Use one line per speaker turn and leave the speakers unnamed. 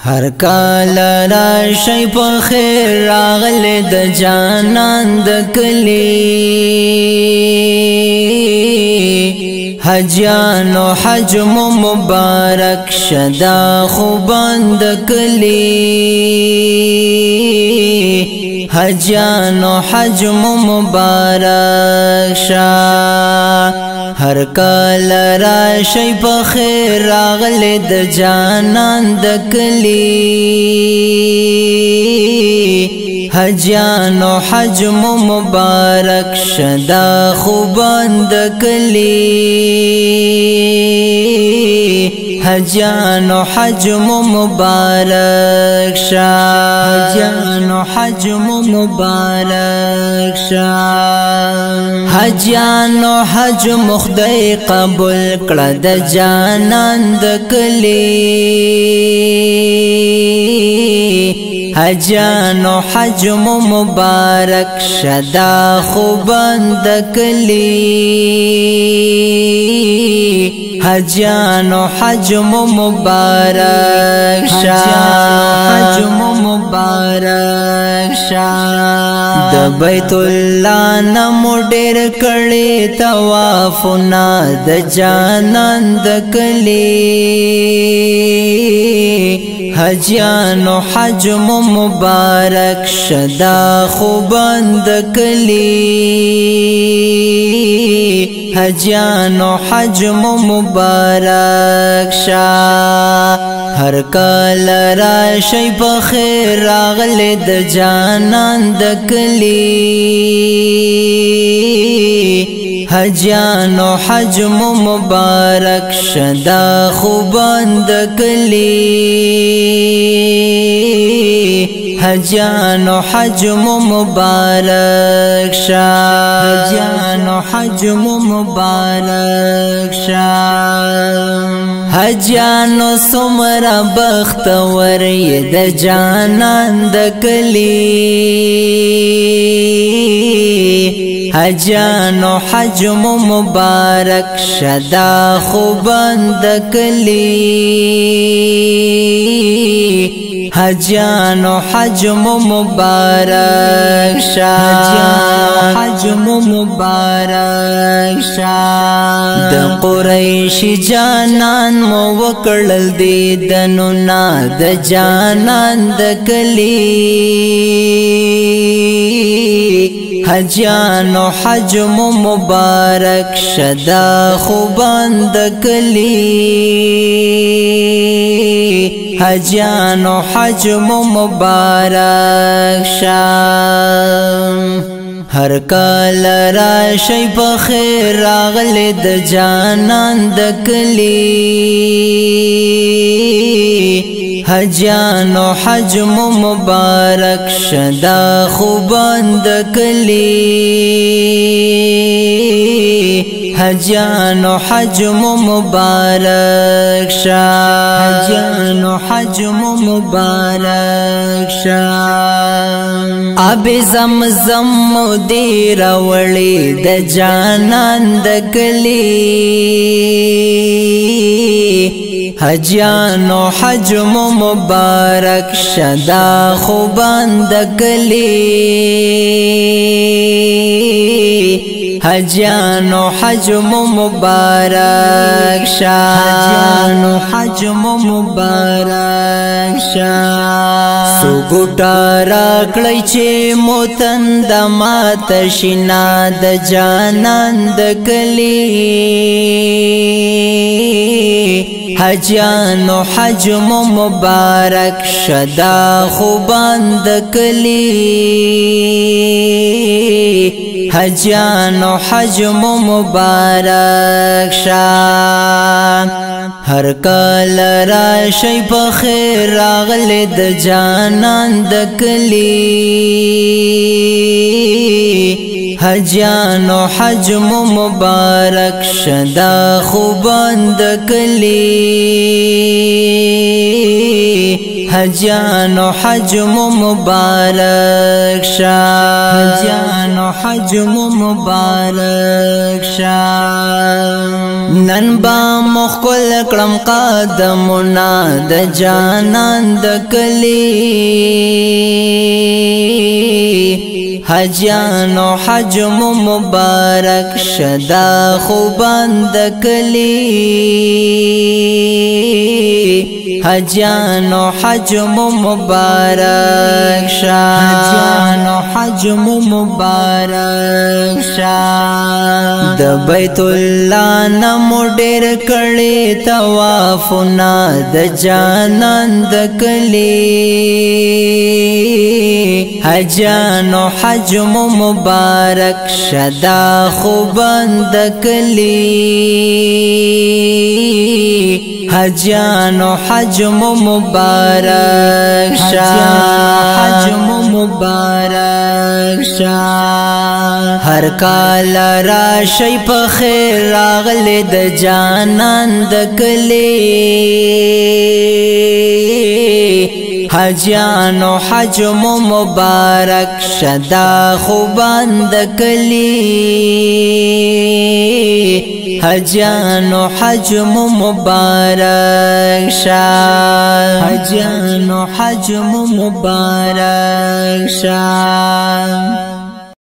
هر کال راشي په خیر راغله د جانان د کلی حجانو حج مبارک شدا خوبند کلی حجانو حج مبارک شا هر کال راشي په خیر راغله د جانان د کلی حجانو حج مبارک شدا خوبند کلی حجانو حج مبارک شا حجانو حج مبارک شا حجانو حج مخدای قبول کړه د جانان د کلی حجانو حج مبارک شدا خوبند کلی حجانو حج مبارک شا حج مبارک شا د بیت الله نمو ډېر کړي طوافونه د جانان د کلی حجانو حج مبارک شدا خوبند کلی حجانو حج مبارک شا هر کال راشي په خیر راغله د جانان د کلی حجانو حج مبارک شدا خوبند کلی حجانو حج مبارک شا حجانو حج مبارک شا حجانو سمرا بختور د جانان د کلی حجانو حج مبارک شدا خوبند کلی حجانو حج مبارک شا حج مبارک شا د قریش جانان مو وکړل دیدنو نا د جانان د کلی حجانو حج مبارک شدا خوبند کلی حجانو حج مبارک شا هر کال راشي په خیر راغله د جانان د کلی حجانو حج مبارک شدا خوبند کلی حجانو حج مبارک شا حجانو حج مبارک شا اب زمزم دی راوړي د جانان د کلی حجانو حج مبارک شدا خوبند کلی حجانو حج مبارک شا حجانو حج مبارک شا سو ګټا راکړی چې موتند مات شینا د جانان د کلی حجانو حج مبارک شدا خوبند کلی حجانو حج مبارک شا هر کال راشي په خیر راغله د جانان د کلی حجانو حج مبارک شدا خوبند کلی حجانو حج مبارک شا حجانو حج مبارک شا نن با مخکل کړم قدمونه د جانان د کلی حجانو حج مبارک شدا خوبان د کلی حجانو حج مبارک شا حجانو حج مبارک شا د بیت الله نمو ډېر کړي طوافونه د جانان د کلی حجانو حج مبارک شدا خوبان د کلی حجانو حج مبارک شا حج مبارک شا هر کال راشي په خیر راغله د جانان د کلی حجانو حج مبارک شدا خوبان د کلی حجانو حج مبارک شا حجانو حج مبارک شا